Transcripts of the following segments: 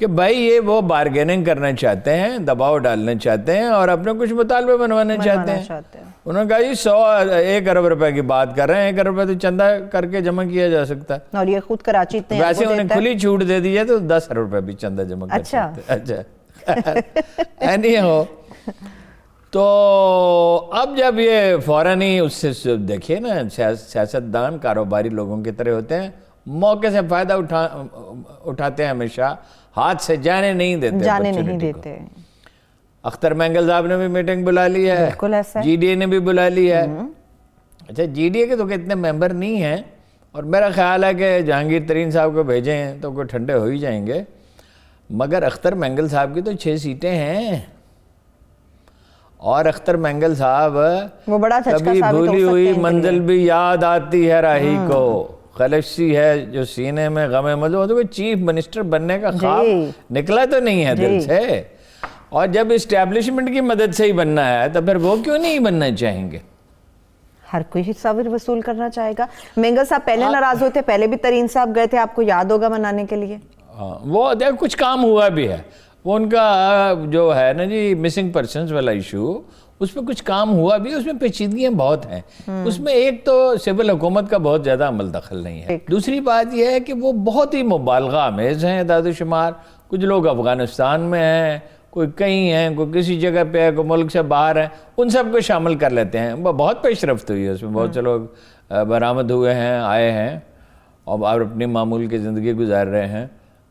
کہ بھائی یہ وہ بارگیننگ کرنا چاہتے ہیں, دباؤ ڈالنا چاہتے ہیں اور اپنے کچھ مطالبے بنوانا چاہتے ہیں. انہوں نے کہا جی 1 ارب روپے کی بات کر رہے ہیں, 1 ارب روپے تو چندہ کر کے جمع کیا جا سکتا ہے. اور یہ خود کراچی اتنے ویسے انہیں کھلی چھوٹ دے دی ہے تو 10 ارب روپے بھی چندہ جمع کر سکتے ہیں. اچھا نہیں ہو تو اب جب یہ فوراً ہی اس سے دیکھیے نا, سیاستدان کاروباری لوگوں کی طرح ہوتے ہیں, موقع سے فائدہ اٹھاتے ہیں, ہمیشہ ہاتھ سے جانے نہیں دیتے. اختر مینگل صاحب نے بھی میٹنگ بلا لی ہے, جی ڈی اے نے بھی بلا لی ہے. اچھا جی ڈی اے کے تو اتنے ممبر نہیں ہیں, اور میرا خیال ہے کہ جہانگیر ترین صاحب کو بھیجیں تو کوئی ٹھنڈے ہو ہی جائیں گے, مگر اختر مینگل صاحب کی تو 6 سیٹیں ہیں. اور اختر مینگل صاحب کبھی بھولی ہوئی منزل بھی یاد آتی ہے راہی کو, خلشی ہے جو سینے میں غم مزو, تو کوئی چیف منسٹر بننے کا خواب نکلا تو نہیں ہے دل سے. اور جب اسٹیبلشمنٹ کی مدد سے ہی بننا ہے تو پھر وہ کیوں نہیں بننا چاہیں گے؟ ہر کوئی حصہ وصول کرنا چاہے گا. مینگل صاحب پہلے ناراض ہوتے, پہلے بھی ترین صاحب گئے تھے, آپ کو یاد ہوگا منانے کے لیے. وہ دیکھ کچھ کام ہوا بھی ہے, وہ ان کا جو ہے نا جی مسنگ پرسنز والا ایشو, اس پہ کچھ کام ہوا بھی, اس میں پیچیدگیاں بہت ہیں. اس میں ایک تو سول حکومت کا بہت زیادہ عمل دخل نہیں ہے. دوسری بات یہ ہے کہ وہ بہت ہی مبالغہ آمیز ہیں اعداد و شمار. کچھ لوگ افغانستان میں ہیں, کوئی کہیں ہیں, کوئی کسی جگہ پہ ہے, کوئی ملک سے باہر ہیں, ان سب کو شامل کر لیتے ہیں. بہت پیش رفت ہوئی ہے اس میں, بہت سے لوگ برآمد ہوئے ہیں, آئے ہیں اور اپنی معمول کی زندگی گزار رہے ہیں.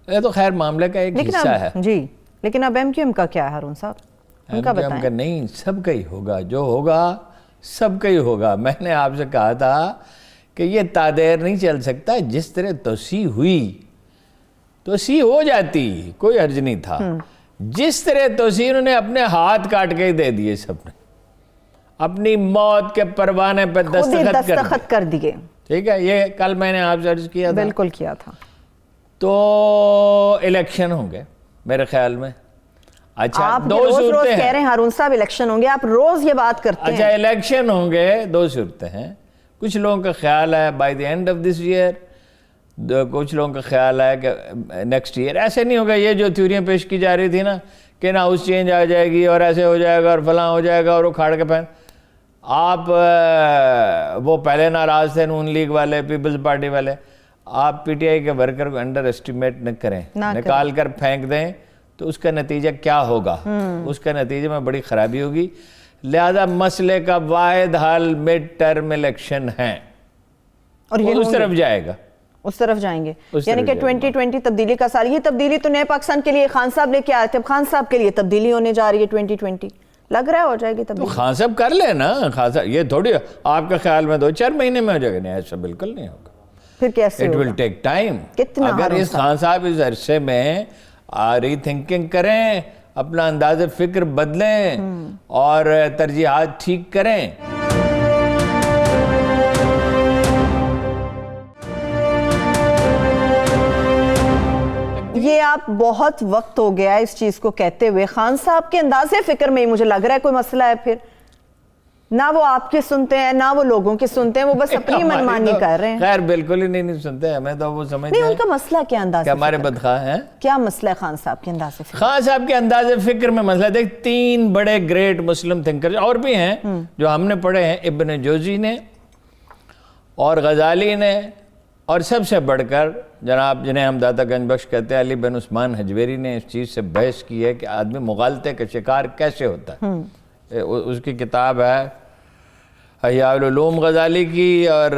یہ تو خیر معاملے کا ایک حصہ ہے. جی لیکن اب ایم کیو ایم کا کیا ہے ہارون صاحب؟ ایم کیو ایم کا نہیں, سب کا ہی ہوگا, جو ہوگا سب کا ہی ہوگا. میں نے آپ سے کہا تھا کہ یہ تادیر نہیں چل سکتا. جس طرح توسیع ہوئی, توسیع ہو جاتی, کوئی حرج نہیں تھا. جس طرح توسیع انہوں نے اپنے ہاتھ کاٹ کے دے دیے, سب نے اپنی موت کے پروانے پہ دستخط کر دیے. ٹھیک ہے, یہ کل میں نے آپ سے عرض کیا تھا. بالکل کیا تھا. تو الیکشن ہوں گے میرے خیال میں. اچھا آپ روز کہہ رہے ہیں ہارون صاحب الیکشن ہوں گے, آپ روز یہ بات کرتے ہیں. اچھا الیکشن ہوں گے, 2 صورتیں ہیں. کچھ لوگوں کا خیال ہے by the end of this year, کچھ لوگوں کا خیال ہے کہ نیکسٹ ایئر. ایسے نہیں ہوگا. یہ جو تھیوریاں پیش کی جا رہی تھی نا کہ نا ہاؤس چینج آ جائے گی اور ایسے ہو جائے گا اور فلاں ہو جائے گا اور وہ کھاڑ کے پہن, آپ وہ پہلے ناراض تھے نون لیگ والے, پیپلز پارٹی والے, آپ پی ٹی آئی کے ورکر کو انڈر اسٹیمیٹ نہ کریں, نکال کر پھینک دیں تو اس کا نتیجہ کیا ہوگا؟ اس کا نتیجہ میں بڑی خرابی ہوگی. لہذا مسئلے کا واحد حل مڈ ٹرم الیکشن ہے, اور یہ اس طرف جائے گا, اس طرف جائیں گے. یعنی کہ 2020 تبدیلی کا سال. یہ تبدیلی تو نئے پاکستان کے لیے خان صاحب لے کے آئے تھے, اب خان صاحب کے لیے تبدیلی ہونے جا رہی ہے 2020. لگ رہا ہے ہو جائے گی تبدیلی. خان صاحب کر لیں نا, خان صاحب یہ تھوڑی آپ کے خیال میں 2-4 مہینے میں ہو جائے گا. نہیں, ایسا بالکل نہیں ہوگا. پھر کیسے اٹ ول ٹیک ٹائم. اگر اس خان صاحب اس عرصے میں ری تھنکنگ کریں, اپنا انداز فکر بدلیں اور ترجیحات ٹھیک کریں. یہ آپ بہت وقت ہو گیا اس چیز کو کہتے ہوئے. خان صاحب کے انداز فکر میں ہی مجھے لگ رہا ہے کوئی مسئلہ ہے. پھر نہ وہ آپ کے سنتے ہیں نہ وہ لوگوں کے سنتے ہیں, وہ بس اپنی منمانی کر رہے ہیں. خیر بالکل ہی نہیں سنتے, ہمیں تو وہ سمجھتے ہیں. نہیں, ان کا مسئلہ کیا انداز کہ ہمارے بدخواہ ہیں. کیا مسئلہ ہے خان صاحب کے انداز فکر؟ خان صاحب کے انداز فکر میں مسئلہ دیکھ, 3 بڑے گریٹ مسلم تھنکر اور بھی ہیں جو ہم نے پڑھے ہیں, ابن جوزی نے اور غزالی نے, اور سب سے بڑھ کر جناب جنہیں ہم داتا گنج بخش کہتے ہیں علی بن عثمان حجویری نے اس چیز سے بحث کی ہے کہ آدمی مغالطے کا شکار کیسے ہوتا ہے. اس کی کتاب ہے احیاء العلوم غزالی کی, اور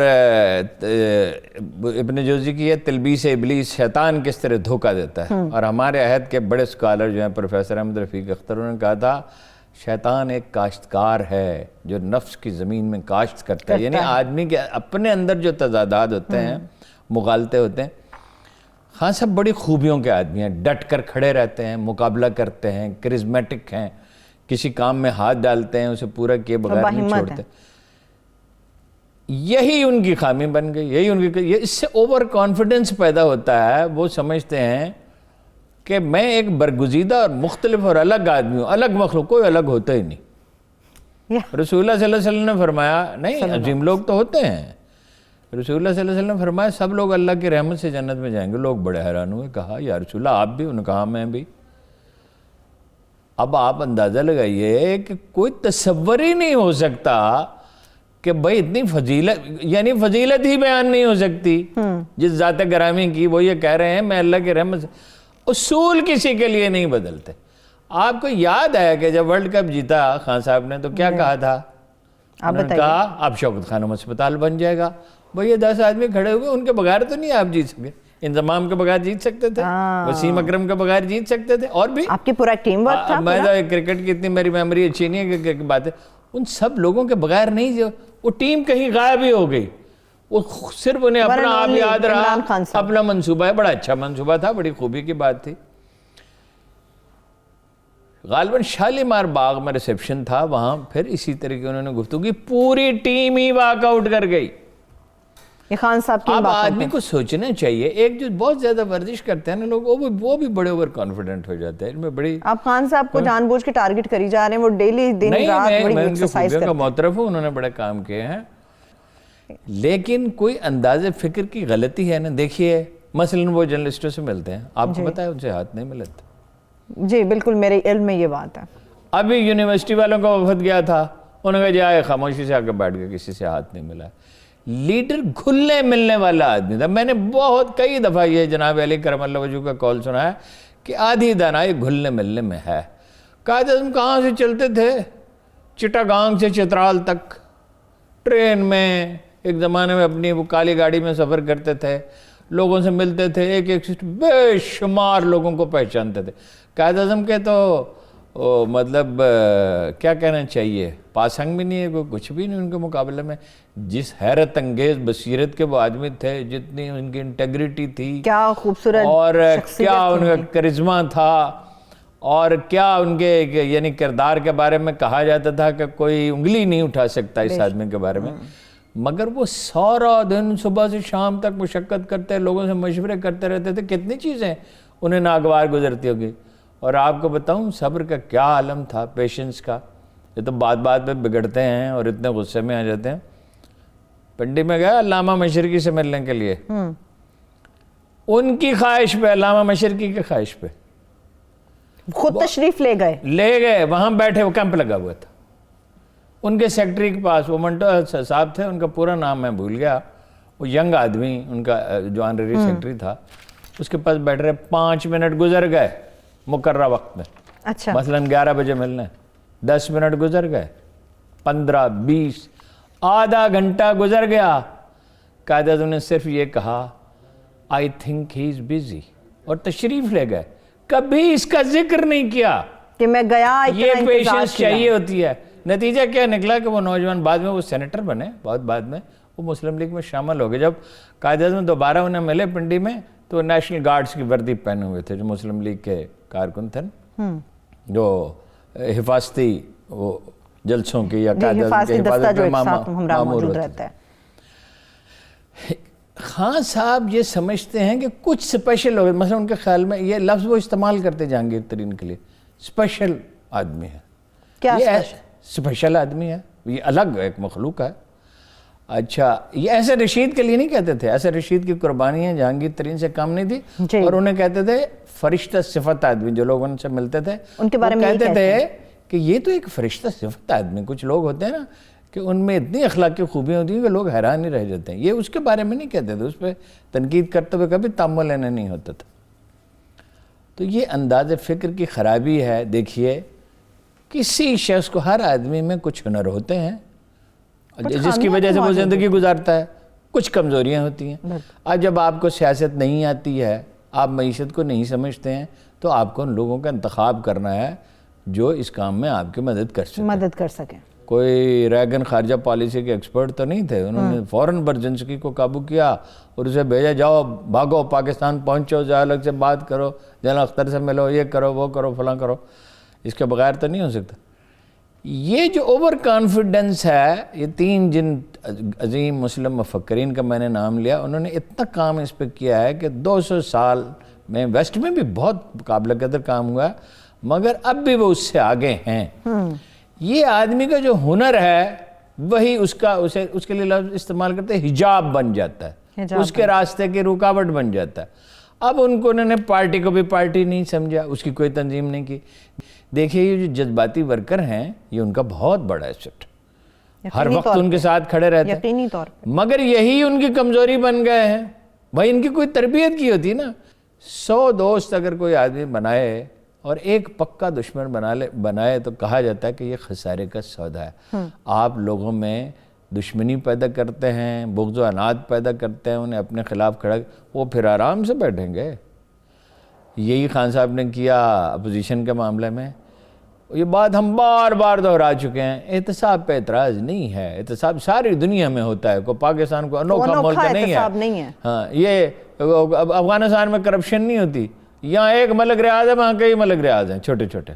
ابن جوزی کی ہے تلبیس ابلیس, شیطان کس طرح دھوکہ دیتا ہے. اور ہمارے عہد کے بڑے اسکالر جو ہیں پروفیسر احمد رفیق اختر, انہوں نے کہا تھا شیطان ایک کاشتکار ہے جو نفس کی زمین میں کاشت کرتا ہے. یعنی آدمی کے اپنے اندر جو تضادات ہوتے ہیں, مغالطے ہوتے ہیں. خان صاحب بڑی خوبیوں کے آدمی ہیں, ڈٹ کر کھڑے رہتے ہیں, مقابلہ کرتے ہیں, کرزمیٹک ہیں, کسی کام میں ہاتھ ڈالتے ہیں اسے پورا کیے بغیر نہیں چھوڑتے. یہی ان کی خامی بن گئی, یہی ان کی, اس سے اوور کانفیڈنس پیدا ہوتا ہے. وہ سمجھتے ہیں کہ میں ایک برگزیدہ اور مختلف اور الگ آدمی ہوں, الگ مخلوق, کوئی الگ ہوتا ہی نہیں. رسول اللہ صلی اللہ علیہ وسلم نے فرمایا نہیں, عظیم لوگ تو ہوتے ہیں رسول اللہ صلی اللہ علیہ وسلم نے فرمایا سب لوگ اللہ کی رحمت سے جنت میں جائیں گے. لوگ بڑے حیران ہوئے, کہا یا رسول اللہ آپ بھی؟ انہوں نے کہا میں بھی. اب آپ اندازہ لگائیے کہ کوئی تصور ہی نہیں ہو سکتا کہ بھائی اتنی فضیلت, یعنی فضیلت ہی بیان نہیں ہو سکتی جس ذات گرامی کی. وہ یہ کہہ رہے ہیں میں اللہ کی رحمت سے. اصول کسی کے لیے نہیں بدلتے. آپ کو یاد ہے کہ جب ورلڈ کپ جیتا خان صاحب نے تو کیا کہا تھا؟ انہوں نے کہا اب شوکت خانم اسپتال بن جائے گا. بھئی یہ 10 آدمی کھڑے ہوئے, ان کے بغیر تو نہیں آپ جیت سکے. انضمام کے بغیر جیت سکتے تھے, وسیم اکرم کے بغیر جیت سکتے تھے, اور بھی آپ کی پورا ٹیم ورک تھا. میں تو کرکٹ کی اتنی میری میموری اچھی نہیں ہے کہ بات ہے. ان سب لوگوں کے بغیر نہیں, وہ ٹیم کہیں غائب ہی ہو گئی. وہ صرف انہیں اپنا آپ یاد رہا, اپنا منصوبہ ہے. بڑا اچھا منصوبہ تھا, بڑی خوبی کی بات تھی. غالباً شالیمار باغ میں ریسیپشن تھا, وہاں پھر اسی طریقے انہوں نے گفتگو کی, پوری ٹیم ہی واک آؤٹ کر گئی. خان صاحب کی اب آدمی کو سوچنا چاہیے, ایک جو بہت زیادہ ورزش کرتے ہیں نا لوگ, وہ بھی بڑے اوور کانفیڈنٹ ہو جاتے ہیں. ان میں بڑی, آپ خان صاحب کو جان بوجھ کے ٹارگٹ کری جا رہے ہیں. وہ ڈیلی دن رات بڑی ایکسرسائز کرتے ہیں. میں معترف ہوں, انہوں نے بڑے کام کیے ہیں, لیکن کوئی انداز فکر کی غلطی ہے نا. دیکھیے مثلاً وہ جرنلسٹوں سے ملتے ہیں, آپ کو پتا ہے ان سے ہاتھ نہیں ملتے. جی بالکل, میرے علم میں یہ بات ہے. ابھی یونیورسٹی والوں کا وفد گیا تھا, انہوں نے کہا جی آئے, خاموشی سے آ کے بیٹھ گئے, کسی سے ہاتھ نہیں ملا. لیڈر گھلنے ملنے والا آدمی تھا. میں نے بہت کئی دفعہ یہ جناب علی کرم اللہ وجہ کا کال سنا ہے کہ آدھی دانائی گھلنے ملنے میں ہے. قائد اعظم کہاں سے چلتے تھے؟ چٹاگانگ سے چترال تک ٹرین میں, ایک زمانے میں اپنی وہ کالی گاڑی میں سفر کرتے تھے, لوگوں سے ملتے تھے, ایک ایک بے شمار لوگوں کو پہچانتے تھے. قائد اعظم کے تو مطلب کیا کہنا چاہیے, پاسنگ بھی نہیں ہے, کوئی کچھ بھی نہیں ان کے مقابلے میں. جس حیرت انگیز بصیرت کے وہ آدمی تھے, جتنی ان کی انٹیگریٹی تھی, کیا خوبصورت, اور کیا ان کا کرزما تھا, اور کیا ان کے یعنی کردار کے بارے میں کہا جاتا تھا کہ کوئی انگلی نہیں اٹھا سکتا اس آدمی کے بارے میں. مگر وہ سارا دن صبح سے شام تک مشقت کرتے, لوگوں سے مشورے کرتے رہتے تھے. کتنی چیزیں انہیں ناگوار گزرتی ہوگی. اور آپ کو بتاؤں صبر کا کیا عالم تھا, پیشنس کا. یہ تو بات بات پہ بگڑتے ہیں اور اتنے غصے میں آ جاتے ہیں. پنڈی میں گیا علامہ مشرقی سے ملنے کے لیے, ان کی خواہش پہ, علامہ مشرقی کی خواہش پہ خود تشریف لے گئے. وہاں بیٹھے, وہ کیمپ لگا ہوا تھا ان کے سیکٹری کے پاس. وہ منٹو صاحب تھے, ان کا پورا نام میں بھول گیا. وہ ینگ آدمی, ان کا جو آنریری سیکٹری تھا, اس کے پاس بیٹھ رہے. 5 منٹ گزر گئے مقررہ وقت میں. اچھا, مثلاً 11 بجے ملنا ہے, 10 منٹ گزر گئے, 15, 20, آدھا گھنٹہ گزر گیا. قائد اعظم نے صرف یہ کہا I think he is busy, اور تشریف لے گئے. کبھی اس کا ذکر نہیں کیا کہ میں گیا. یہ پیشنس چاہیے ہوتی ہے. نتیجہ کیا نکلا کہ وہ نوجوان بعد میں وہ سینیٹر بنے, بہت بعد میں وہ مسلم لیگ میں شامل ہو گئے. جب قائد اعظم دوبارہ انہیں ملے پنڈی میں, تو وہ نیشنل گارڈز کی وردی پہنے ہوئے تھے, جو مسلم لیگ کے کارکن تھے, جو حفاظتی وہ جلسوں کی یا قائد اعظم کے حفاظت میں مامور ہوتے ہیں. خان صاحب یہ سمجھتے ہیں کہ کچھ سپیشل ہو گئے. مثلا ان کے خیال میں یہ لفظ وہ استعمال کرتے جہانگیر ترین کے لیے, سپیشل آدمی ہے. کیا سپیشل آدمی ہے, یہ الگ ایک مخلوق ہے. اچھا, یہ ایسے رشید کے لیے نہیں کہتے تھے. ایسے رشید کی قربانیاں جہانگیر ترین سے کم نہیں تھی, اور انہیں کہتے تھے فرشتہ صفت آدمی. جو لوگ ان سے ملتے تھے ان کے بارے میں کہتے تھے کہ یہ تو ایک فرشتہ صفت آدمی. کچھ لوگ ہوتے ہیں نا کہ ان میں اتنی اخلاقی خوبیاں ہوتی ہیں کہ لوگ حیران ہی رہ جاتے ہیں. یہ اس کے بارے میں نہیں کہتے تھے, اس پہ تنقید کرتے ہوئے کبھی تامل لینا نہیں ہوتا تھا. تو یہ انداز فکر کی خرابی ہے. دیکھیے کسی شخص کو, ہر آدمی میں کچھ ہنر ہوتے ہیں جس کی وجہ سے وہ زندگی گزارتا ہے, کچھ کمزوریاں ہوتی ہیں. اب جب آپ کو سیاست نہیں آتی ہے, آپ معیشت کو نہیں سمجھتے ہیں, تو آپ کو ان لوگوں کا انتخاب کرنا ہے جو اس کام میں آپ کی مدد کر سکیں. کوئی ریگن خارجہ پالیسی کے ایکسپرٹ تو نہیں تھے. انہوں نے فوراً برجنسکی کو قابو کیا اور اسے بھیجا, جاؤ بھاگو پاکستان پہنچو, ضیاء الحق سے بات کرو, جنرل اختر سے ملو, یہ کرو وہ کرو فلاں کرو. اس کے بغیر تو نہیں ہو سکتا. یہ جو اوور کانفیڈنس ہے, یہ 3 جن عظیم مسلم مفکرین کا میں نے نام لیا, انہوں نے اتنا کام اس پہ کیا ہے کہ 200 سال میں ویسٹ میں بھی بہت قابل قدر کام ہوا ہے, مگر اب بھی وہ اس سے آگے ہیں. یہ آدمی کا جو ہنر ہے وہی اس کے لیے لفظ استعمال کرتے ہیں حجاب بن جاتا ہے، اس کے راستے کی رکاوٹ بن جاتا ہے. اب انہوں نے پارٹی کو بھی پارٹی نہیں سمجھا، اس کی کوئی تنظیم نہیں کی. دیکھیے یہ جو جذباتی ورکر ہیں یہ ان کا بہت بڑا ایسٹ، ہر وقت ان کے ساتھ کھڑے رہتے ہیں، مگر یہی ان کی کمزوری بن گئے ہیں. بھائی ان کی کوئی تربیت کی ہوتی نا. 100 دوست اگر کوئی آدمی بنائے اور ایک پکا دشمن بنائے تو کہا جاتا ہے کہ یہ خسارے کا سودا ہے. آپ لوگوں میں دشمنی پیدا کرتے ہیں، بغض و عناد پیدا کرتے ہیں، انہیں اپنے خلاف کھڑا، وہ پھر آرام سے بیٹھیں گے. یہی خان صاحب نے کیا اپوزیشن کے معاملے میں. یہ بات ہم بار بار دہرا چکے ہیں، احتساب پہ اعتراض نہیں ہے. احتساب ساری دنیا میں ہوتا ہے، کوئی پاکستان کو انوکھا ملک نہیں ہے. ہاں یہ افغانستان میں کرپشن نہیں ہوتی، یہاں ایک ملک ریاض ہے، وہاں کئی ملک ریاض ہیں چھوٹے چھوٹے.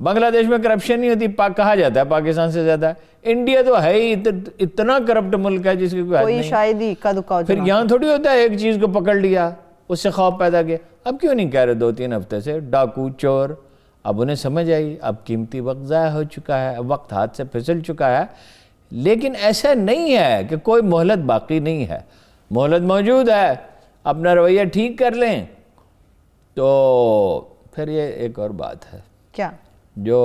بنگلہ دیش میں کرپشن نہیں ہوتی، کہا جاتا ہے پاکستان سے زیادہ ہے. انڈیا تو ہے ہی اتنا کرپٹ ملک ہے جس کی کوئی حد نہیں. شاید ہی پھر یہاں تھوڑی ہوتا ہے ایک چیز کو پکڑ لیا اس سے خوف پیدا کیا. اب کیوں نہیں کہہ رہے 2-3 ہفتے سے ڈاکو چور؟ اب انہیں سمجھ آئی، اب قیمتی وقت ضائع ہو چکا ہے، اب وقت ہاتھ سے پھسل چکا ہے. لیکن ایسا نہیں ہے کہ کوئی مہلت باقی نہیں ہے، مہلت موجود ہے. اپنا رویہ ٹھیک کر لیں تو پھر یہ ایک اور بات ہے کیا، جو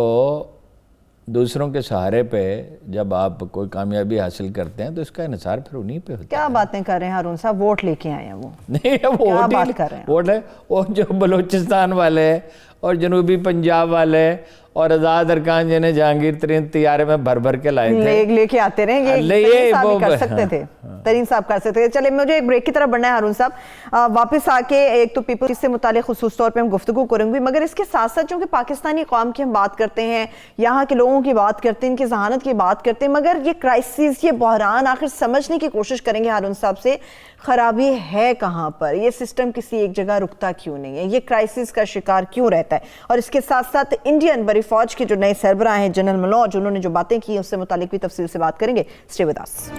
دوسروں کے سہارے پہ جب آپ کوئی کامیابی حاصل کرتے ہیں تو اس کا انحصار پھر انہی پہ ہوتا ہے. کیا باتیں کر رہے ہیں ہارون صاحب؟ ووٹ لے کے آئے ہیں وہ نہیں، کیا بات کر رہے ہیں؟ ووٹ ہے وہ جو بلوچستان والے اور جنوبی پنجاب والے اور آزاد ارکان جنہیں جہانگیر ترین طیارے میں بھر بھر کے لائے تھے، لے کے آتے رہے. یہ ترین صاحب ہی کر سکتے تھے، ترین صاحب کر سکتے تھے. چلے مجھے ایک بریک کی طرف بڑھنا ہے ہارون صاحب. واپس آ کے ایک تو پیپل سے متعلق خصوص طور پہ ہم گفتگو کریں گے، مگر اس کے ساتھ ساتھ چونکہ پاکستانی قوم کی ہم بات کرتے ہیں، یہاں کے لوگوں کی بات کرتے ہیں، ان کی ذہانت کی بات کرتے ہیں، مگر یہ کرائسس، یہ بحران آخر سمجھنے کی کوشش کریں گے ہارون صاحب سے، خرابی ہے کہاں پر؟ یہ سسٹم کسی ایک جگہ رکتا کیوں نہیں ہے؟ یہ کرائسس کا شکار کیوں رہتا ہے؟ اور اس کے ساتھ ساتھ انڈین بری فوج کے جو نئے سربراہ ہیں جنرل منوج، انہوں نے جو باتیں کی اس سے متعلق بھی تفصیل سے بات کریں گے. Stay with us.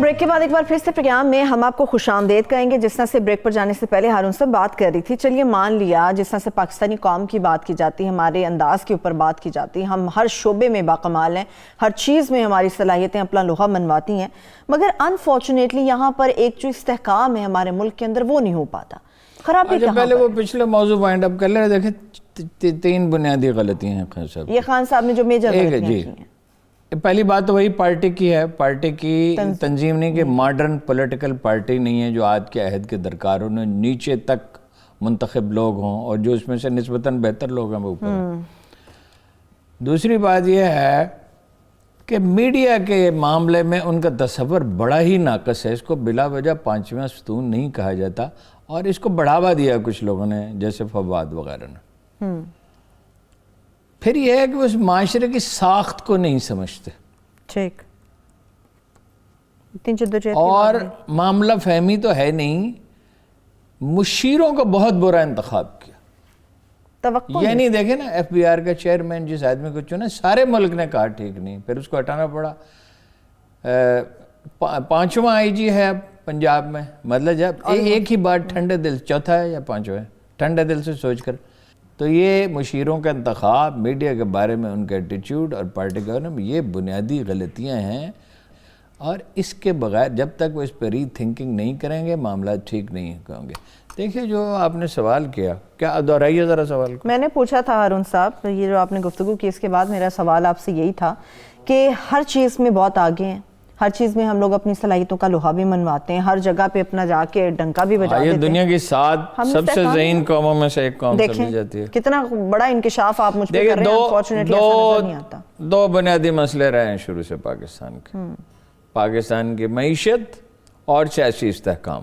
بریک کے بعد ایک بار پھر سے پروگرام میں ہم آپ کو خوش آمدید کہیں گے. جس طرح سے بریک پر جانے سے پہلے ہارون صاحب بات کر رہی تھی، چلیے مان لیا جس طرح سے پاکستانی قوم کی بات کی جاتی، ہمارے انداز کے اوپر بات کی جاتی، ہم ہر شعبے میں باکمال ہیں، ہر چیز میں ہماری صلاحیتیں اپنا لوہا منواتی ہیں، مگر انفارچونیٹلی یہاں پر ایک جو استحکام ہے ہمارے ملک کے اندر وہ نہیں ہو پاتا. خرابی کہاں پر؟ پہلے وہ پچھلے موضوع وائنڈ اپ کر لیں. دیکھیں 3 بنیادی غلطیاں ہیں خان صاحب. یہ خان صاحب نے جو میجر غلطیاں کی ہیں. پہلی بات تو وہی پارٹی کی ہے، پارٹی کی تنظیم نہیں کہ ماڈرن پولیٹیکل پارٹی نہیں ہے جو آج کے عہد کے درکار ہوں، نیچے تک منتخب لوگ ہوں اور جو اس میں سے نسبتاً بہتر لوگ ہیں وہ اوپر ہیں. دوسری بات یہ ہے کہ میڈیا کے معاملے میں ان کا تصور بڑا ہی ناقص ہے. اس کو بلا وجہ 5واں ستون نہیں کہا جاتا اور اس کو بڑھاوا دیا کچھ لوگوں نے جیسے فواد وغیرہ نے. پھر یہ ہے کہ اس معاشرے کی ساخت کو نہیں سمجھتے ٹھیک، اور معاملہ فہمی تو ہے نہیں. مشیروں کا بہت برا انتخاب کیا. یعنی دیکھیں نا ایف بی آر کا چیئرمین جس آدمی کو چنا سارے ملک نے کہا ٹھیک نہیں، پھر اس کو ہٹانا پڑا. 5واں آئی جی ہے اب پنجاب میں. مطلب جب ایک ہی بات ٹھنڈے دل، چوتھا ہے یا 5واں ہے، ٹھنڈے دل سے سوچ کر. تو یہ مشیروں کا انتخاب، میڈیا کے بارے میں ان کا ایٹیچیوڈ اور پارٹی کے بارے میں یہ بنیادی غلطیاں ہیں. اور اس کے بغیر جب تک وہ اس پہ ری تھنکنگ نہیں کریں گے معاملات ٹھیک نہیں ہوں گے. دیکھیے جو آپ نے سوال کیا، کیا دہرائیے ذرا سوال کو. میں نے پوچھا تھا ہارون صاحب، یہ جو آپ نے گفتگو کی اس کے بعد میرا سوال آپ سے یہی تھا کہ ہر چیز میں بہت آگے ہیں، ہر چیز میں ہم لوگ اپنی صلاحیتوں کا لوہا بھی منواتے ہیں، ہر جگہ پہ اپنا جا کے ڈنکا بھی بجا دیتے ہیں. یہ دنیا کی 7 سب سے ذہین قوموں میں سے ایک قوم سمجھی جاتی ہے. کتنا بڑا انکشاف آپ مجھ پہ کر رہے ہیں. انفارچونیٹلی ایسا نظر نہیں آتا. 2 بنیادی مسئلے رہے ہیں شروع سے پاکستان کے، پاکستان کی معیشت اور سیاسی استحکام.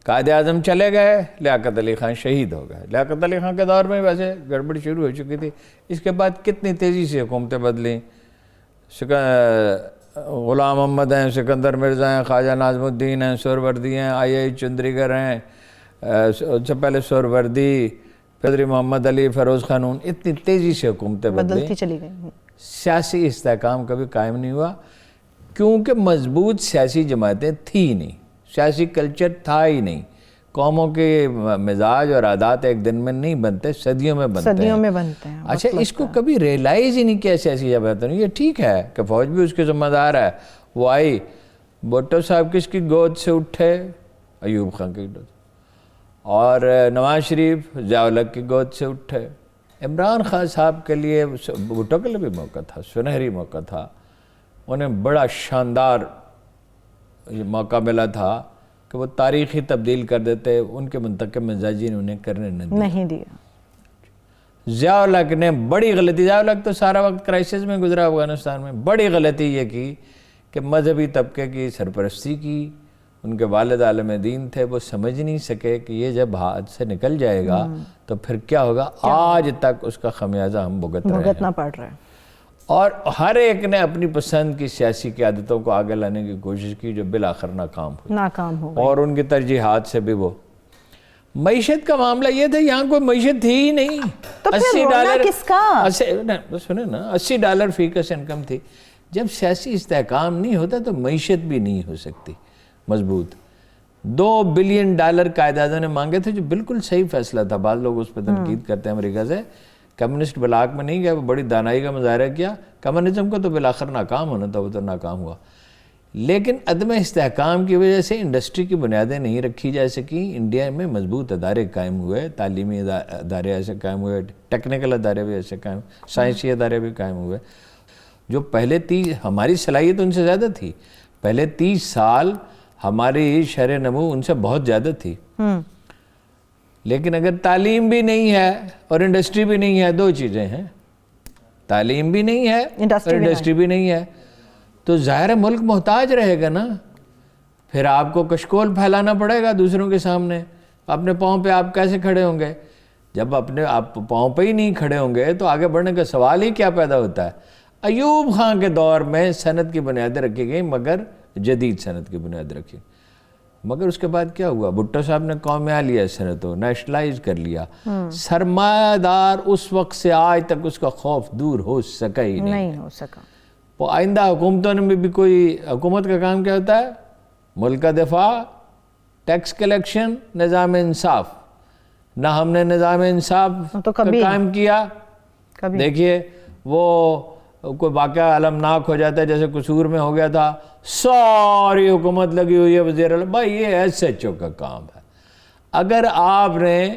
قائد اعظم چلے گئے، لیاقت علی خان شہید ہو گئے. لیاقت علی خان کے دور میں ویسے گڑبڑ شروع ہو چکی تھی. اس کے بعد کتنی تیزی سے حکومتیں بدلیں. غلام محمد ہیں، سکندر مرزا ہیں، خواجہ ناظم الدین ہیں، سہروردی ہیں، آئی چندریگر ہیں، اس سے پہلے سہروردی، قدری محمد علی فیروز خانون اتنی تیزی سے حکومتیں بدلتی چلی گئی. سیاسی استحکام کبھی قائم نہیں ہوا کیونکہ مضبوط سیاسی جماعتیں تھی نہیں, سیاسی کلچر تھا ہی نہیں. قوموں کے مزاج اور عادات ایک دن میں نہیں بنتے, صدیوں میں بنتے ہیں. صدیوں میں بنتے ہیں. اچھا, اس کو کبھی ریئلائز ہی نہیں کیا سیاسی جماعتوں نے. یہ ٹھیک ہے کہ فوج بھی اس کے ذمہ دار ہے, وہ آئی, بھٹو صاحب کس کی گود سے اٹھے؟ ایوب خان کی گود, اور نواز شریف ضیاء الحق کی گود سے اٹھے. عمران خان صاحب کے لیے, بھٹو کے لیے بھی موقع تھا, سنہری موقع تھا, انہیں بڑا شاندار موقع ملا تھا کہ وہ تاریخی تبدیل کر دیتے, ان کے منتخب مزاجی نے انہیں کرنے نہیں دیا. ضیاء الحق نے بڑی غلطی, ضیاء الحق تو سارا وقت کرائسس میں گزرا افغانستان میں, بڑی غلطی یہ کی کہ مذہبی طبقے کی سرپرستی کی. ان کے والد عالم دین تھے, وہ سمجھ نہیں سکے کہ یہ جب ہاتھ سے نکل جائے گا تو پھر کیا ہوگا. آج تک اس کا خمیازہ ہم بھگتنا پڑ رہا ہے. اور ہر ایک نے اپنی پسند کی سیاسی قیادتوں کو آگے لانے کی کوشش کی جو بالآخر ناکام ہو, اور ان کی ترجیحات سے بھی وہ. معیشت کا معاملہ یہ تھا, یہاں کوئی معیشت تھی ہی نہیں. تو پھر رونا کس کا؟ سنیں نا, $80 فی کس انکم تھی. جب سیاسی استحکام نہیں ہوتا تو معیشت بھی نہیں ہو سکتی مضبوط. $2 بلین قائد اعظم نے مانگے تھے, جو بالکل صحیح فیصلہ تھا. بعض لوگ اس پہ تنقید کرتے ہیں امریکہ سے. کمیونسٹ بلاک میں نہیں گیا, وہ بڑی دانائی کا مظاہرہ کیا. کمیونزم کو تو بالآخر ناکام ہونا تھا, وہ تو ناکام ہوا. لیکن عدم استحکام کی وجہ سے انڈسٹری کی بنیادیں نہیں رکھی جا سکیں. انڈیا میں مضبوط ادارے قائم ہوئے, تعلیمی ادارے ایسے قائم ہوئے, ٹیکنیکل ادارے بھی ایسے قائم, سائنسی ادارے بھی قائم ہوئے. جو پہلے 30 ہماری صلاحیت ان سے زیادہ تھی. پہلے 30 سال ہماری شرح نمو ان سے بہت زیادہ تھی. لیکن اگر تعلیم بھی نہیں ہے اور انڈسٹری بھی نہیں ہے, دو چیزیں ہیں, تعلیم بھی نہیں ہے اور انڈسٹری بھی نہیں ہے, تو ظاہر ملک محتاج رہے گا نا. پھر آپ کو کشکول پھیلانا پڑے گا دوسروں کے سامنے. اپنے پاؤں پہ آپ کیسے کھڑے ہوں گے؟ جب آپ پاؤں پہ ہی نہیں کھڑے ہوں گے تو آگے بڑھنے کا سوال ہی کیا پیدا ہوتا ہے. ایوب خان کے دور میں صنعت کی بنیادیں رکھی گئیں, مگر جدید صنعت کی بنیاد رکھی. مگر اس کے بعد کیا ہوا؟ بھٹو صاحب نے قومیہ لیا صنعت کو, نیشنلائز کر لیا. سرمایہ دار اس وقت سے آج تک اس کا خوف دور ہو سکا ہی نہیں ہو سکا. وہ آئندہ حکومتوں نے بھی کوئی, حکومت کا کام کیا ہوتا ہے؟ ملک کا دفاع, ٹیکس کلیکشن, نظام انصاف. نہ ہم نے نظام انصاف قائم کیا. دیکھیے وہ کوئی واقعہ المناک ہو جاتا ہے, جیسے قصور میں ہو گیا تھا, ساری حکومت لگی ہوئی ہے وزیر اعلیٰ. بھائی یہ ایس ایچ او کا کام ہے. اگر آپ نے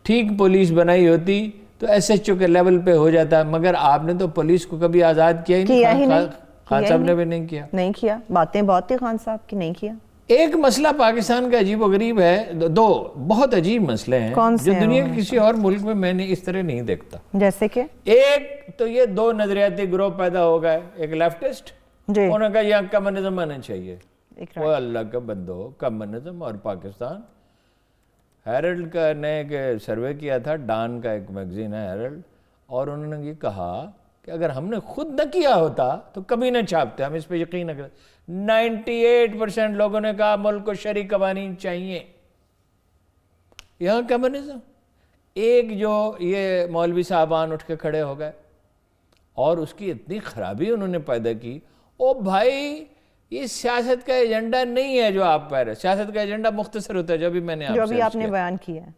ٹھیک پولیس بنائی ہوتی تو ایس ایچ او کے لیول پہ ہو جاتا ہے, مگر آپ نے تو پولیس کو کبھی آزاد کیا ہی نہیں. خان صاحب نے بھی نہیں کیا. باتیں بہت تھی خان صاحب کی, نہیں کیا. ایک مسئلہ پاکستان کا عجیب و غریب ہے, دو بہت عجیب مسئلے ہیں جو دنیا کے کسی اور ملک میں نے اس طرح نہیں دیکھتا. جیسے کہ ایک تو یہ 2 نظریاتی گروہ پیدا ہو گئے. ایک لیفٹسٹ, انہوں نے کہا یہاں کمیونزم آنا چاہیے. وہ اللہ کا بندو, کمیونزم اور پاکستان. ہیرلڈ کا نے ایک سروے کیا تھا, ڈان کا ایک میگزین ہے ہیرلڈ, اور انہوں نے یہ کہا کہ اگر ہم نے خود نہ کیا ہوتا تو کبھی نہ چھاپتے. ہم اس پہ یقین نہ کرتے. 98% لوگوں نے کہا ملک کو شرعی قوانین چاہیے. یہاں کمیونزم. ایک جو یہ مولوی صاحبان اٹھ کے کھڑے ہو گئے اور اس کی اتنی خرابی انہوں نے پیدا کی. او بھائی یہ سیاست کا ایجنڈا نہیں ہے جو آپ پہ رہے. سیاست کا ایجنڈا مختصر ہوتا ہے, جو بھی میں نے آپ نے بیان کیا ہے.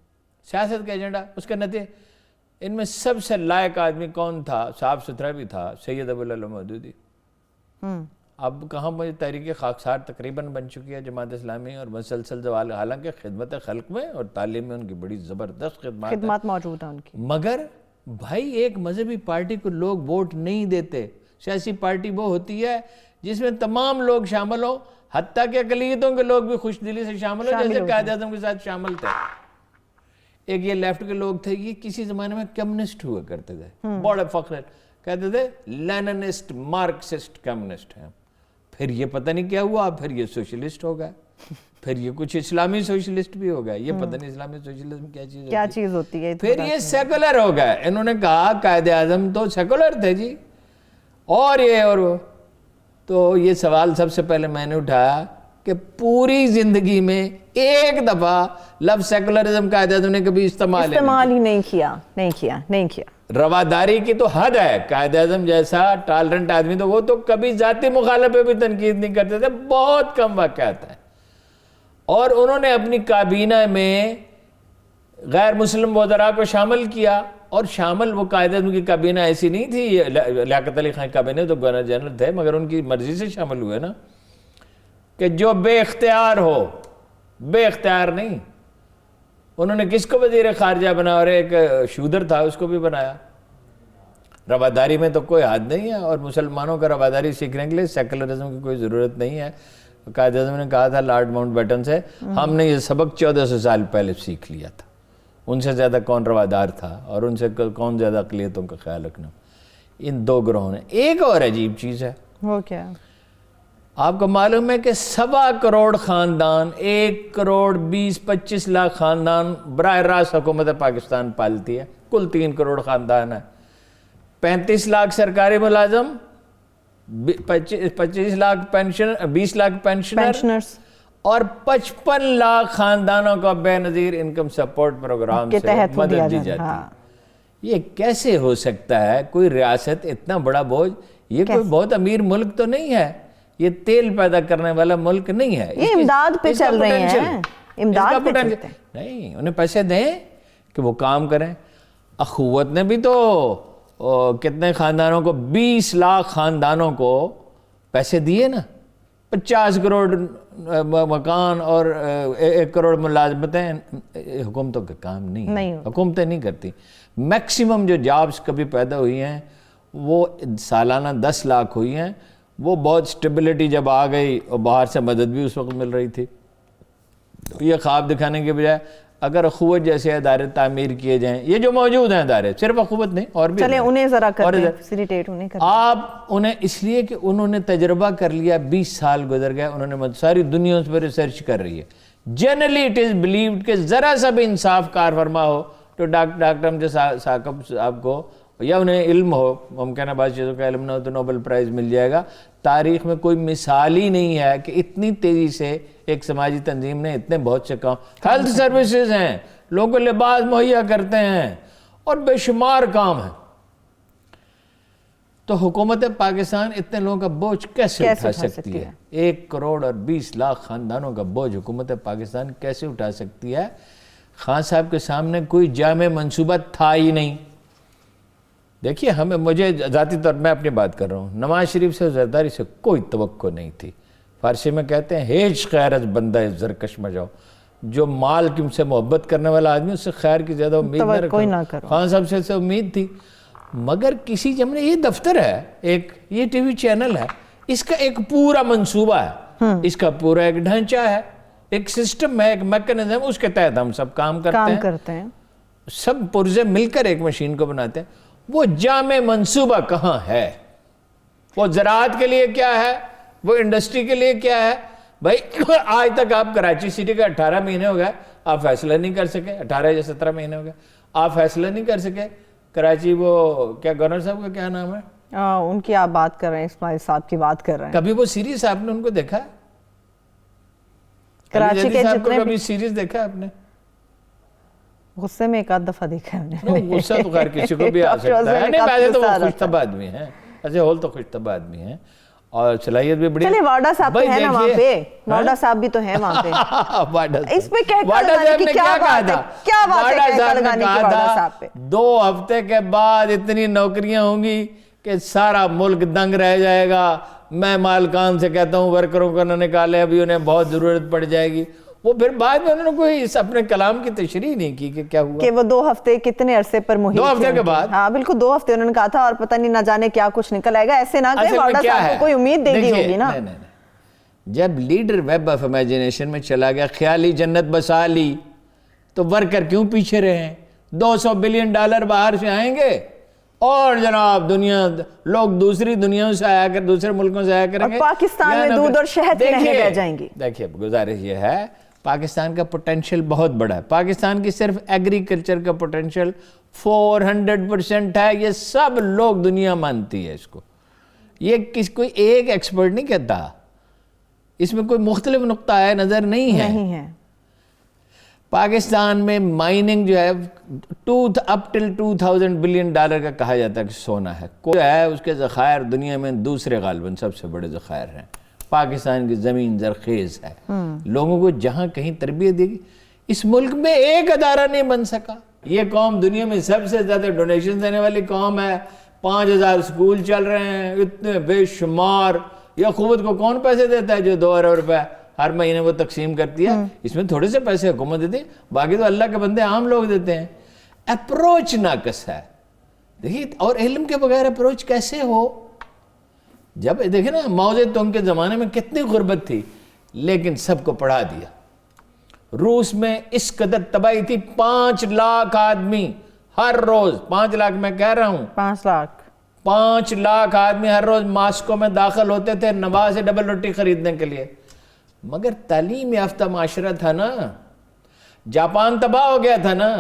سیاست کا ایجنڈا, اس کے نتیجے. ان میں سب سے لائق آدمی کون تھا, صاف ستھرا بھی تھا, سید ابوالعلا مودودی. اب کہاں مجھے تحریک خاکسار تقریباً بن چکی ہے جماعت اسلامی, اور مسلسل زوال, حالانکہ خدمت خلق میں اور تعلیم میں ان کی بڑی زبردست خدمات موجود ہیں ان کی. مگر بھائی ایک مذہبی پارٹی کو لوگ ووٹ نہیں دیتے. سیاسی پارٹی وہ ہوتی ہے جس میں تمام لوگ شامل ہوں, حتیٰ کہ اقلیتوں کے لوگ بھی خوش دلی سے شامل ہوں, جیسے قائد اعظم کے ساتھ شامل تھے. ایک یہ لیفٹ کے لوگ تھے, یہ کسی زمانے میں کمیونسٹ ہوا کرتے تھے, بڑے فخر کہتے تھے لیننسٹ مارکسسٹ کمیونسٹ ہیں. پھر یہ پتہ نہیں کیا ہوا, پھر یہ سوشلسٹ ہو گئے, پھر یہ کچھ اسلامی سوشلسٹ بھی ہو گئے. یہ پتہ نہیں اسلامی سوشلزم کیا چیز ہوتی ہے. پھر یہ سیکولر ہو گئے. انہوں نے کہا قائد اعظم تو سیکولر تھے جی, اور یہ اور وہ. تو یہ سوال سب سے پہلے میں نے اٹھایا کہ پوری زندگی میں ایک دفعہ لفظ سیکولرزم قائد اعظم نے کبھی استعمال ہی نہیں کیا. رواداری کی تو حد ہے. قائد اعظم جیسا ٹالرنٹ آدمی تو وہ تو کبھی ذاتی مخالف پہ بھی تنقید نہیں کرتے تھے, بہت کم واقعات ہیں. اور انہوں نے اپنی کابینہ میں غیر مسلم وزراء کو شامل کیا, اور شامل وہ قائد اعظم کی کابینہ ایسی نہیں تھی, لیاقت علی خان کابینہ تو گورنر جنرل تھے, مگر ان کی مرضی سے شامل ہوئے نا, کہ جو بے اختیار ہو, بے اختیار نہیں. انہوں نے کس کو وزیر خارجہ بنا, اور ایک شودر تھا اس کو بھی بنایا. رواداری میں تو کوئی حد نہیں ہے, اور مسلمانوں کا رواداری سیکھنے کے لیے سیکولرزم کی کوئی ضرورت نہیں ہے. قائد اعظم نے کہا تھا لارڈ ماؤنٹ بیٹن سے, ہم نے یہ سبق 1400 سال پہلے سیکھ لیا تھا. ان سے زیادہ کون روادار تھا, اور ان سے کون زیادہ اقلیتوں کا خیال رکھنا. ان دو گروہوں نے. ایک اور عجیب چیز ہے, وہ کیا؟ آپ کو معلوم ہے کہ 1.25 کروڑ خاندان, 1 کروڑ 20-25 لاکھ خاندان براہ راست حکومت پاکستان پالتی ہے. کل 3 کروڑ خاندان ہے. 35 لاکھ سرکاری ملازم, 25 لاکھ پینشن, 20 لاکھ پینشنرز, اور 55 لاکھ خاندانوں کا بے نظیر انکم سپورٹ پروگرام سے مدد دی جاتی ہے. یہ کیسے ہو سکتا ہے؟ کوئی ریاست اتنا بڑا بوجھ, یہ کوئی بہت امیر ملک تو نہیں ہے, یہ تیل پیدا کرنے والا ملک نہیں ہے. یہ امداد پہ چل رہے ہیں, امداد پہ چلتے ہیں. نہیں, انہیں پیسے دیں کہ وہ کام کریں. اخوت نے بھی تو کتنے خاندانوں کو, 20 لاکھ خاندانوں کو پیسے دیے نا, 50 کروڑ مکان اور 1 کروڑ ملازمتیں. حکومتوں کا کام نہیں, حکومتیں نہیں کرتی. میکسیمم جو جابز کبھی پیدا ہوئی ہیں وہ سالانہ 10 لاکھ ہوئی ہیں. وہ بہت سٹیبلٹی جب آ گئی, اور باہر سے مدد بھی اس وقت مل رہی تھی. یہ خواب دکھانے کے بجائے اگر اخوت جیسے ادارے تعمیر کیے جائیں, یہ جو موجود ہیں ادارے, صرف اخوت نہیں اور بھی, چلیں انہیں ذرا فیسیلیٹیٹ انہیں کریں. آپ انہیں اس لیے کہ انہوں نے تجربہ کر لیا, 20 سال گزر گئے, انہوں نے ساری دنیا اس پر ریسرچ کر رہی ہے. جنرلی اٹ از بلیوڈ کہ ذرا سا بھی انصاف کار فرما ہو تو ڈاکٹر امجد ثاقب صاحب کو, یا انہیں علم ہو, ممکن ہے بعض چیزوں کا علم نہ ہو تو نوبل پرائز مل جائے گا. تاریخ میں کوئی مثال ہی نہیں ہے کہ اتنی تیزی سے ایک سماجی تنظیم نے اتنے بہت سے کام, ہیلتھ سروسز ہیں, لوگوں کو لباس مہیا کرتے ہیں, اور بے شمار کام ہیں. تو حکومت پاکستان اتنے لوگوں کا بوجھ کیسے اٹھا سکتی ہے؟ 1 کروڑ اور 20 لاکھ خاندانوں کا بوجھ حکومت پاکستان کیسے اٹھا سکتی ہے؟ خان صاحب کے سامنے کوئی جامع منصوبہ تھا ہی نہیں. دیکھیے, مجھے ذاتی طور میں اپنی بات کر رہا ہوں, نواز شریف سے زرداری سے کوئی توقع نہیں تھی. فارسی میں کہتے ہیں ہیچ خیر از بندہ زرکش مجاؤ, جو مال کی سے محبت کرنے والا آدمی اس سے خیر کی زیادہ امید نہ رکھو. خان صاحب سے امید تھی, مگر کسی جملے, یہ دفتر ہے ایک, یہ ٹی وی چینل ہے, اس کا ایک پورا منصوبہ ہے, اس کا پورا ایک ڈھانچہ ہے, ایک سسٹم ہے, ایک میکنزم, اس کے تحت ہم سب کام کرتے ہیں. سب پرزے مل کر ایک مشین کو بناتے ہیں. وہ جامع منصوبہ کہاں ہے؟ وہ زراعت کے لیے کیا ہے, وہ انڈسٹری کے لیے کیا ہے؟ بھائی آج تک آپ کراچی سٹی کا 18 مہینے ہو گئے, آپ فیصلہ نہیں کر سکے. 18 یا 17 مہینے ہو گئے, آپ فیصلہ نہیں کر سکے. کراچی وہ کیا گورنر صاحب کا کیا نام ہے, ان کی آپ بات کر رہے ہیں, اسماعیل صاحب کی بات کر رہے ہیں. کبھی وہ سیریز آپ نے ان کو دیکھا ہے؟ کراچی کے جتنے کبھی سیریز دیکھا ہے آپ نے؟ غصے میں ایک آدھ دفعہ دیکھا ہے. غصہ تو خیر کسی کو بھی آ سکتا ہے. نہیں, ویسے تو وہ خوش طبع آدمی ہیں, ایسے ہول تو خوش طبع آدمی ہیں, اور صلاحیت بھی بڑی. چلے وارڈا صاحب تو ہے نا وہاں پہ, وارڈا صاحب بھی تو ہیں وہاں پہ. اس پہ وارڈا صاحب نے کیا کہا تھا؟ وارڈا صاحب نے کہا تھا 2 ہفتے کے بعد اتنی نوکریاں ہوں گی کہ سارا ملک دنگ رہ جائے گا. میں مالکان سے کہتا ہوں ورکروں کو نہ نکالے, ابھی انہیں بہت ضرورت پڑ جائے گی. وہ پھر بعد میں انہوں نے کوئی اپنے کلام کی تشریح نہیں کی کہ کیا ہوا, کہ وہ 2 ہفتے کتنے عرصے پر محیط 2 ہفتے کے بعد. ہاں بالکل 2 ہفتے انہوں نے کہا تھا, اور پتہ نہیں نہ جانے کیا کچھ نکل آئے گا. ایسے نہ کہ وارڈا صاحب کو کوئی امید دے دی ہوگی نا. جب لیڈر ویب آف امیجنیشن میں چلا گیا, خیالی جنت بسا لی, تو ورکر کیوں پیچھے رہے ہیں؟ $200 بلین باہر سے آئیں گے, اور جناب دنیا لوگ دوسری دنیا سے آیا کر, دوسرے ملکوں سے آیا کریں گے, پاکستان میں دودھ اور شہد کی نہریں بہہ جائیں گی. دیکھیے گزارش یہ ہے, پاکستان کا پوٹینشیل بہت بڑا ہے. پاکستان کی صرف ایگریکلچر کا پوٹینشیل 400% ہے. یہ سب لوگ, دنیا مانتی ہے اس کو. یہ کوئی ایک ایکسپرٹ نہیں کہتا, اس میں کوئی مختلف نقطہ نظر نہیں ہے. پاکستان میں مائننگ جو ہے اپ ٹل $2000 بلین کا کہا جاتا ہے کہ سونا ہے. کوئی ہے اس کے ذخائر دنیا میں دوسرے غالباً سب سے بڑے ذخائر ہیں. پاکستان کی زمین زرخیز ہے. لوگوں کو جہاں کہیں تربیت دی گئی. اس ملک میں ایک ادارہ نہیں بن سکا. یہ قوم دنیا میں سب سے زیادہ ڈونیشن دینے والی قوم ہے. 5000 سکول چل رہے ہیں اتنے بے شمار. یہ حکومت کو کون پیسے دیتا ہے جو 2 ارب روپے ہر مہینے وہ تقسیم کرتی ہے؟ اس میں تھوڑے سے پیسے حکومت دیتی ہے, باقی تو اللہ کے بندے عام لوگ دیتے ہیں. اپروچ ناقص ہے. دیکھیے, اور علم کے بغیر اپروچ کیسے ہو؟ جب دیکھیں نا ماؤ زے تونگ کے زمانے میں کتنی غربت تھی, لیکن سب کو پڑھا دیا. روس میں اس قدر تباہی تھی, 5 لاکھ آدمی ہر روز, 5 لاکھ میں کہہ رہا ہوں, 5 لاکھ آدمی ہر روز ماسکو میں داخل ہوتے تھے نواز سے ڈبل روٹی خریدنے کے لیے. مگر تعلیم یافتہ معاشرہ تھا نا. جاپان تباہ ہو گیا تھا نا,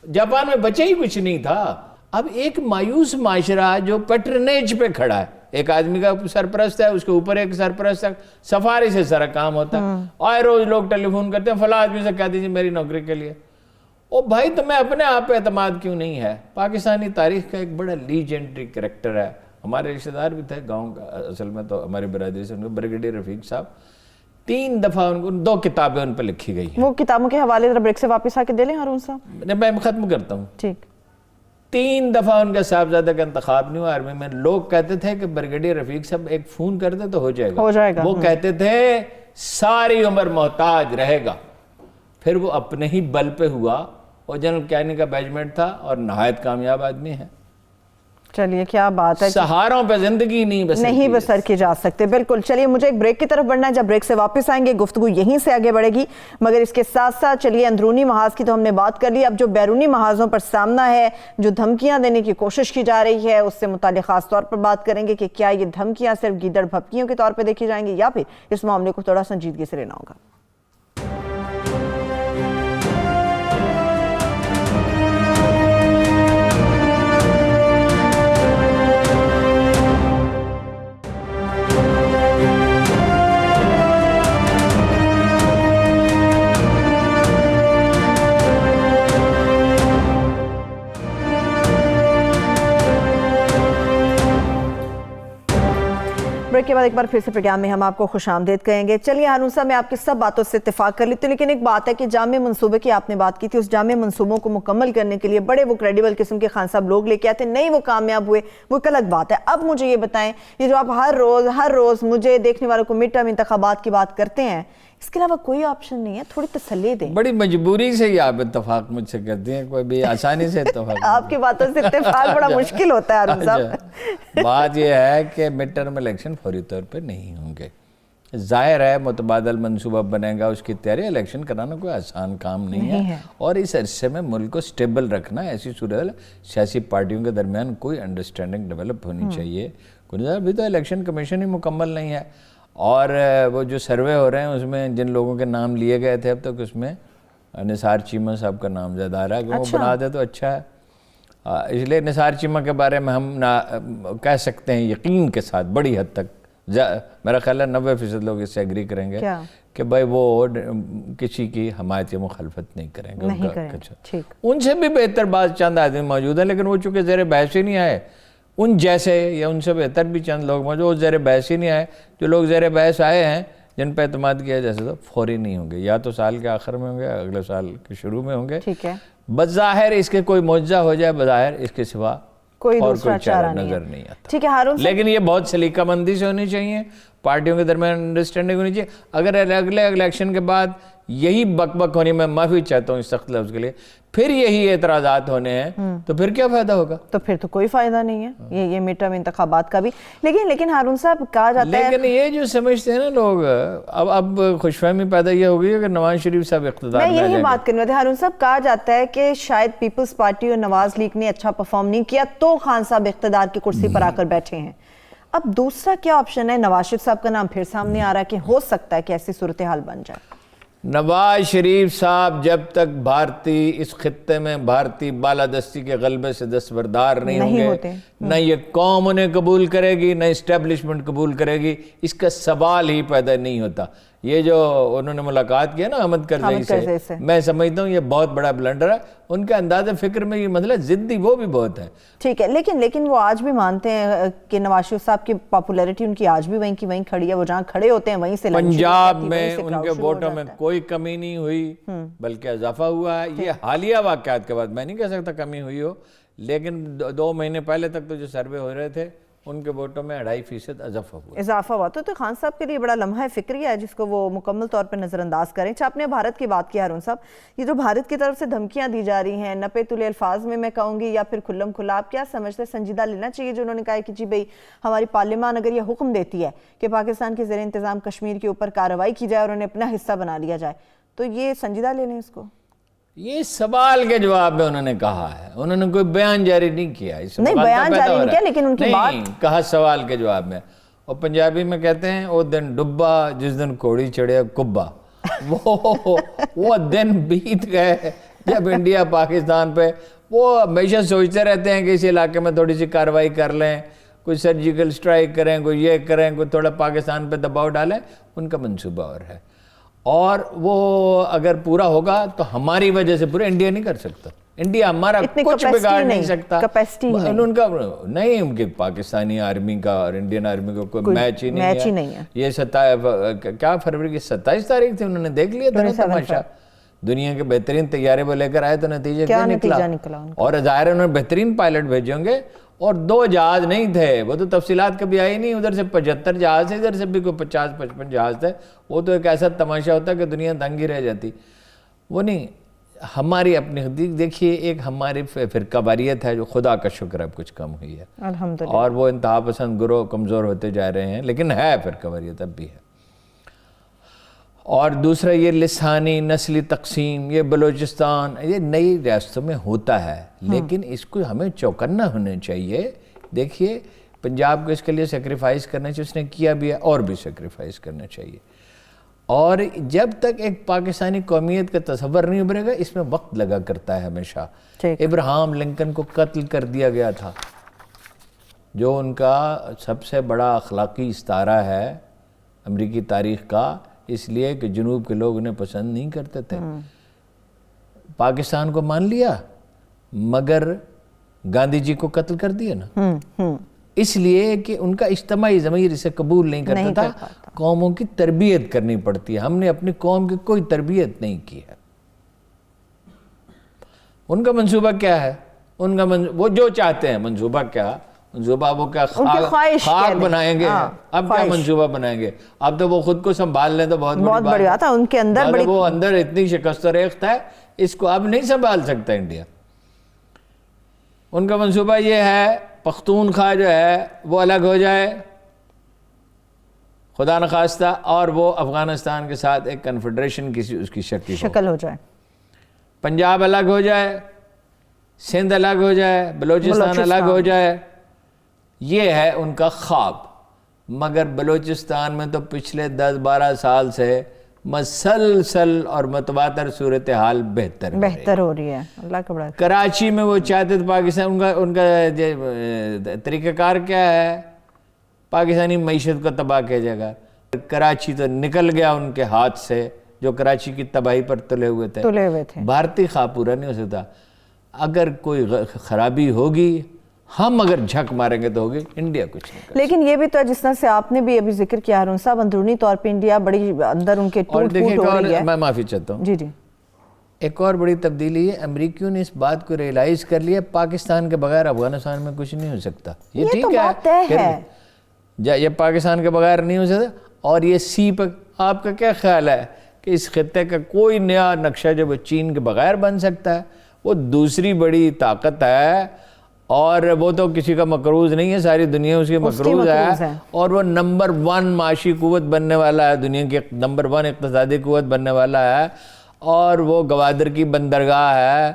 جاپان میں بچے ہی کچھ نہیں تھا. اب ایک مایوس معاشرہ جو پیٹرنیج پہ کھڑا ہے, ایک آدمی کا سرپرست ہے, اس کے اوپر ایک سرپرست ہے, سفاری سے سارا کام ہوتا ہے. اور روز لوگ ٹیلی فون کرتے ہیں, فلاں آدمی سے کہہ دیجیے میری نوکری کے لیے. او بھائی, تمہیں اپنے آپ پہ اعتماد کیوں نہیں ہے؟ پاکستانی تاریخ کا ایک بڑا لیجنڈری کریکٹر ہے. ہمارے رشتہ دار بھی تھے گاؤں کا, اصل میں تو ہماری برادری سے, ان کو بریگیڈیئر رفیق صاحب. 3 دفعہ ان کو 2 کتابیں ان پہ لکھی گئی ہیں. وہ کتابوں کے حوالے ذرا بریک سے واپس آ کے دے لیں ہارون صاحب. میں ختم کرتا ہوں. ٹھیک. 3 دفعہ ان کا صاحبزادہ کا انتخاب نہیں ہوا آرمی میں. لوگ کہتے تھے کہ بریگیڈیئر رفیق صاحب ایک فون کر دے تو ہو جائے گا. وہ کہتے تھے ساری عمر محتاج رہے گا. پھر وہ اپنے ہی بل پہ ہوا, اور جنرل کیانی کا بیچمنٹ تھا, اور نہایت کامیاب آدمی ہے. چلیے, کیا بات ہے, سہاروں پہ زندگی نہیں بسر کی جا سکتے. بالکل. چلیے, مجھے ایک بریک کی طرف بڑھنا ہے. جب بریک سے واپس آئیں گے گفتگو یہیں سے آگے بڑھے گی, مگر اس کے ساتھ ساتھ چلیے اندرونی محاذ کی تو ہم نے بات کر لی. اب جو بیرونی محاذوں پر سامنا ہے, جو دھمکیاں دینے کی کوشش کی جا رہی ہے, اس سے متعلق خاص طور پر بات کریں گے کہ کیا یہ دھمکیاں صرف گیدڑ بھپکیوں کے طور پہ دیکھی جائیں گی, یا پھر اس معاملے کو تھوڑا سنجیدگی سے لینا ہوگا. بریک کے بعد ایک بار پھر سے پروگرام میں ہم آپ کو خوش آمدید کہیں گے. چلیے ہارون صاحب, میں آپ کی سب باتوں سے اتفاق کر لیتی ہوں, لیکن ایک بات ہے کہ جامع منصوبے کی آپ نے بات کی تھی. اس جامع منصوبوں کو مکمل کرنے کے لیے بڑے وہ کریڈیبل قسم کے خان صاحب لوگ لے کے آتے, نہیں وہ کامیاب ہوئے, وہ ایک الگ بات ہے. اب مجھے یہ بتائیں, یہ جو آپ ہر روز مجھے دیکھنے والوں کو مڈ ٹرم انتخابات کی بات کرتے ہیں, اس کے علاوہ کوئی آپشن نہیں ہے؟ تھوڑی تسلی دیں. بڑی مجبوری سے ہی آپ اتفاق مجھ سے کرتے ہیں, کوئی بھی آسانی سے اتفاق آپ کی باتوں سے اتفاق بڑا مشکل ہوتا ہے ہارون صاحب. بات یہ ہے کہ مڈ ٹرم الیکشن فوری طور پہ نہیں ہوں گے. ظاہر ہے متبادل منصوبہ بنے گا, اس کی تیاری. الیکشن کرانا کوئی آسان کام نہیں ہے, اور اس عرصے میں ملک کو سٹیبل رکھنا, ایسی صورت سیاسی پارٹیوں کے درمیان کوئی انڈرسٹینڈنگ ڈیولپ ہونی چاہیے. ابھی تو الیکشن کمیشن ہی مکمل نہیں ہے, اور وہ جو سروے ہو رہے ہیں اس میں جن لوگوں کے نام لیے گئے تھے اب تک, اس میں نثار چیمہ صاحب کا نام زیادہ آ رہا ہے کہ وہ بنا دے تو اچھا ہے. اس لیے نثار چیمہ کے بارے میں ہم کہہ سکتے ہیں یقین کے ساتھ بڑی حد تک, میرا خیال ہے 90% لوگ اس سے ایگری کریں گے کہ بھائی وہ کسی کی حمایت یا مخالفت نہیں کریں گے. ان سے بھی بہتر بعض چند آدمی موجود ہیں, لیکن وہ چونکہ زیر بحث ہی نہیں آئے. ان جیسے یا ان سے بہتر بھی چند لوگ موجود, وہ زیر بحث ہی نہیں آئے. جو لوگ زیر بحث آئے ہیں, جن پہ اعتماد کیا جیسے, تو فوری نہیں ہوں گے, یا تو سال کے آخر میں ہوں گے, اگلے سال کے شروع میں ہوں گے. بظاہر اس کے کوئی معجزہ ہو جائے, بظاہر اس کے سوا کوئی اور دوسرا چارہ نظر نہیں آتا. ٹھیک ہے ہارون, لیکن یہ بہت سلیقہ مندی سے ہونی چاہیے, پارٹیوں کے درمیان انڈرسٹینڈنگ ہونی چاہیے. اگر اگلے الیکشن کے بعد یہی بک بک ہونی, میں معافی چاہتا ہوں اس سخت لفظ کے لیے, پھر یہی اعتراضات ہونے ہیں, تو پھر کیا فائدہ ہوگا؟ تو پھر تو کوئی فائدہ نہیں ہے یہ مڈ ٹرم انتخابات کا بھی. لیکن ہارون صاحب کہا جاتا ہے, لیکن یہ جو سمجھتے ہیں نا لوگ, اب خوش فہمی پیدا یہ ہو گئی ہے کہ نواز شریف صاحب اقتدار میں آ جائیں گے. میں یہی بات کرنے تھے ہارون صاحب, کہا جاتا ہے کہ شاید پیپلز پارٹی اور نواز لیگ نے اچھا پرفارم نہیں کیا تو خان صاحب اقتدار کی کرسی پر آ کر بیٹھے ہیں. اب دوسرا کیا آپشن ہے؟ نواز شریف صاحب کا نام پھر سامنے آ رہا ہے کہ ہو سکتا ہے کہ ایسی صورتحال بن جائے. نواز شریف صاحب جب تک بھارتی اس خطے میں بھارتی بالادستی کے غلبے سے دستبردار نہیں ہوں گے، نہ یہ قوم انہیں قبول کرے گی، نہ اسٹیبلشمنٹ قبول کرے گی، اس کا سوال ہی پیدا نہیں ہوتا۔ یہ جو انہوں نے ملاقات کیا نا احمد کرزئی سے، میں سمجھتا ہوں یہ بہت بڑا بلنڈر ہے۔ ان کے انداز فکر میں یہ مسئلہ ضدی وہ بھی بہت ہے، ٹھیک ہے، لیکن وہ آج بھی مانتے ہیں کہ نواز شریف صاحب کی پاپولیرٹی ان کی آج بھی وہیں کی وہیں کھڑی ہے، وہ جہاں کھڑے ہوتے ہیں وہیں سے پنجاب میں ان کے ووٹوں میں کوئی کمی نہیں ہوئی بلکہ اضافہ ہوا ہے۔ یہ حالیہ واقعات کے بعد میں نہیں کہہ سکتا کمی ہوئی ہو، لیکن 2 مہینے پہلے تک تو جو سروے ہو رہے تھے ان کے ووٹوں میں 2.5% اضافہ ہوا۔ تو خان صاحب کے لیے بڑا لمحہ فکری ہے جس کو وہ مکمل طور پر نظر انداز کریں۔ اچھا، آپ نے بھارت کی بات کی ہارون صاحب، یہ جو بھارت کی طرف سے دھمکیاں دی جا رہی ہیں نپے تلے الفاظ میں کہوں گی یا پھر کھلم کھلا، آپ کیا سمجھتے ہیں سنجیدہ لینا چاہیے جو انہوں نے کہا ہے کہ جی بھئی ہماری پارلیمان اگر یہ حکم دیتی ہے کہ پاکستان کے زیر انتظام کشمیر کے اوپر کارروائی کی جائے اور انہیں اپنا حصہ بنا لیا جائے، تو یہ سنجیدہ لے لیں اس کو؟ یہ سوال کے جواب میں انہوں نے کہا ہے، انہوں نے کوئی بیان جاری نہیں کیا، نہیں بیان جاری نہیں کیا، لیکن ان کی بات کہا سوال کے جواب میں۔ اور پنجابی میں کہتے ہیں وہ دن ڈبا جس دن کوڑی چڑھے کبا، وہ دن بیت گئے جب انڈیا پاکستان پہ، وہ ہمیشہ سوچتے رہتے ہیں کہ اس علاقے میں تھوڑی سی کارروائی کر لیں، کوئی سرجیکل سٹرائک کریں، کوئی یہ کریں، کوئی تھوڑا پاکستان پہ دباؤ ڈالیں، ان کا منصوبہ اور ہے۔ اور وہ اگر پورا ہوگا تو ہماری وجہ سے پورا انڈیا نہیں کر سکتا، انڈیا ہمارا کچھ بگاڑ نہیں سکتا، ان کا نہیں، ان کے پاکستانی آرمی کا اور انڈین آرمی کا کوئی میچ ہی نہیں ہے۔ یہ کیا فروری کی 27 تاریخ تھی، انہوں نے دیکھ لیا تھا تماشا، دنیا کے بہترین طیارے وہ لے کر آئے تو نتیجہ کیا نکلا، اور ظاہر انہوں نے بہترین پائلٹ بھیجے ہوں گے، اور 2 جہاز نہیں تھے، وہ تو تفصیلات کبھی آئی نہیں، ادھر سے 75 جہاز تھے، ادھر سے بھی کوئی 50-55 جہاز تھے، وہ تو ایک ایسا تماشا ہوتا کہ دنیا دنگ ہی رہ جاتی۔ وہ نہیں، ہماری اپنی دیکھیے ایک ہماری فرقہ واریت ہے جو خدا کا شکر ہے کچھ کم ہوئی ہے الحمدللہ، اور وہ انتہا پسند گروہ کمزور ہوتے جا رہے ہیں، لیکن ہے فرقہ واریت اب بھی ہے۔ اور دوسرا یہ لسانی نسلی تقسیم، یہ بلوچستان یہ نئی ریاستوں میں ہوتا ہے، لیکن اس کو ہمیں چوکنا ہونا چاہیے۔ دیکھیے پنجاب کو اس کے لیے سیکریفائز کرنا چاہیے، اس نے کیا بھی ہے اور بھی سیکریفائز کرنا چاہیے۔ اور جب تک ایک پاکستانی قومیت کا تصور نہیں ابھرے گا، اس میں وقت لگا کرتا ہے ہمیشہ۔ ابراہم لنکن کو قتل کر دیا گیا تھا، جو ان کا سب سے بڑا اخلاقی استعارہ ہے امریکی تاریخ کا، اس لیے کہ جنوب کے لوگ انہیں پسند نہیں کرتے تھے۔ پاکستان کو مان لیا مگر گاندھی جی کو قتل کر دیا نا، اس لیے کہ ان کا اجتماعی ضمیر اسے قبول نہیں کرتا تھا۔ قوموں کی تربیت کرنی پڑتی ہے، ہم نے اپنی قوم کی کوئی تربیت نہیں کی ہے۔ ان کا منصوبہ کیا ہے؟ ان کا وہ جو چاہتے ہیں، منصوبہ کیا؟ منصوبہ وہ کیا خاک بنائیں گے، اب کیا منصوبہ بنائیں گے؟ اب تو وہ خود کو سنبھال لیں تو بہت بڑی بات ہے، ان کے اندر وہ اندر اتنی شکست و ریخت ہے، اس کو اب نہیں سنبھال سکتا انڈیا۔ ان کا منصوبہ یہ ہے پختونخوا جو ہے وہ الگ ہو جائے خدا نخواستہ، اور وہ افغانستان کے ساتھ ایک کنفیڈریشن کسی اس کی شکل ہو جائے، پنجاب الگ ہو جائے، سندھ الگ ہو جائے، بلوچستان الگ ہو جائے، یہ ہے ان کا خواب۔ مگر بلوچستان میں تو پچھلے 10-12 سال سے مسلسل اور متواتر صورتحال بہتر ہو رہی ہے، اللہ کا بڑا۔ کراچی میں وہ چاہتے تھے پاکستان، ان کا طریقہ کار کیا ہے؟ پاکستانی معیشت کو تباہ کیا جائے گا۔ کراچی تو نکل گیا ان کے ہاتھ سے، جو کراچی کی تباہی پر تلے ہوئے تھے۔ بھارتی خواب پورا نہیں ہو سکتا۔ اگر کوئی خرابی ہوگی، ہم اگر جھک ماریں گے تو ہوگی، انڈیا کچھ نہیں کرے۔ لیکن یہ بھی تو جس طرح سے آپ نے بھی ابھی ذکر کیا ہارون صاحب، اندرونی طور پہ انڈیا بڑی اندر ان کے ٹوٹ پھوٹ ہو رہی ہے۔ میں معافی چاہتا ہوں، جی ایک اور بڑی تبدیلی ہے، امریکیوں نے اس بات کو ریئلائز کر لیا پاکستان کے بغیر افغانستان میں کچھ نہیں ہو سکتا۔ یہ ٹھیک ہے، یہ پاکستان کے بغیر نہیں ہو سکتا۔ اور یہ سی پر آپ کا کیا خیال ہے کہ اس خطے کا کوئی نیا نقشہ جو چین کے بغیر بن سکتا ہے؟ وہ دوسری بڑی طاقت ہے، اور وہ تو کسی کا مقروض نہیں ہے، ساری دنیا اس کی مقروض ہے، اور وہ نمبر 1 معاشی قوت بننے والا ہے، دنیا کی نمبر 1 اقتصادی قوت بننے والا ہے، اور وہ گوادر کی بندرگاہ ہے،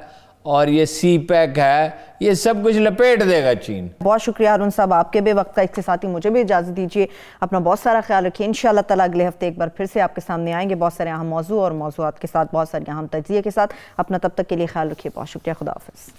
اور یہ سی پیک ہے، یہ سب کچھ لپیٹ دے گا چین۔ بہت شکریہ ہارون صاحب آپ کے بھی وقت کا، اس کے ساتھ ہی مجھے بھی اجازت دیجیے، اپنا بہت سارا خیال رکھیے، انشاءاللہ تعالیٰ اگلے ہفتے ایک بار پھر سے آپ کے سامنے آئیں گے بہت سارے اہم موضوع اور موضوعات کے ساتھ، بہت ساری اہم تجزیے کے ساتھ۔ اپنا تب تک کے لیے خیال رکھیے، بہت شکریہ، خدا حافظ۔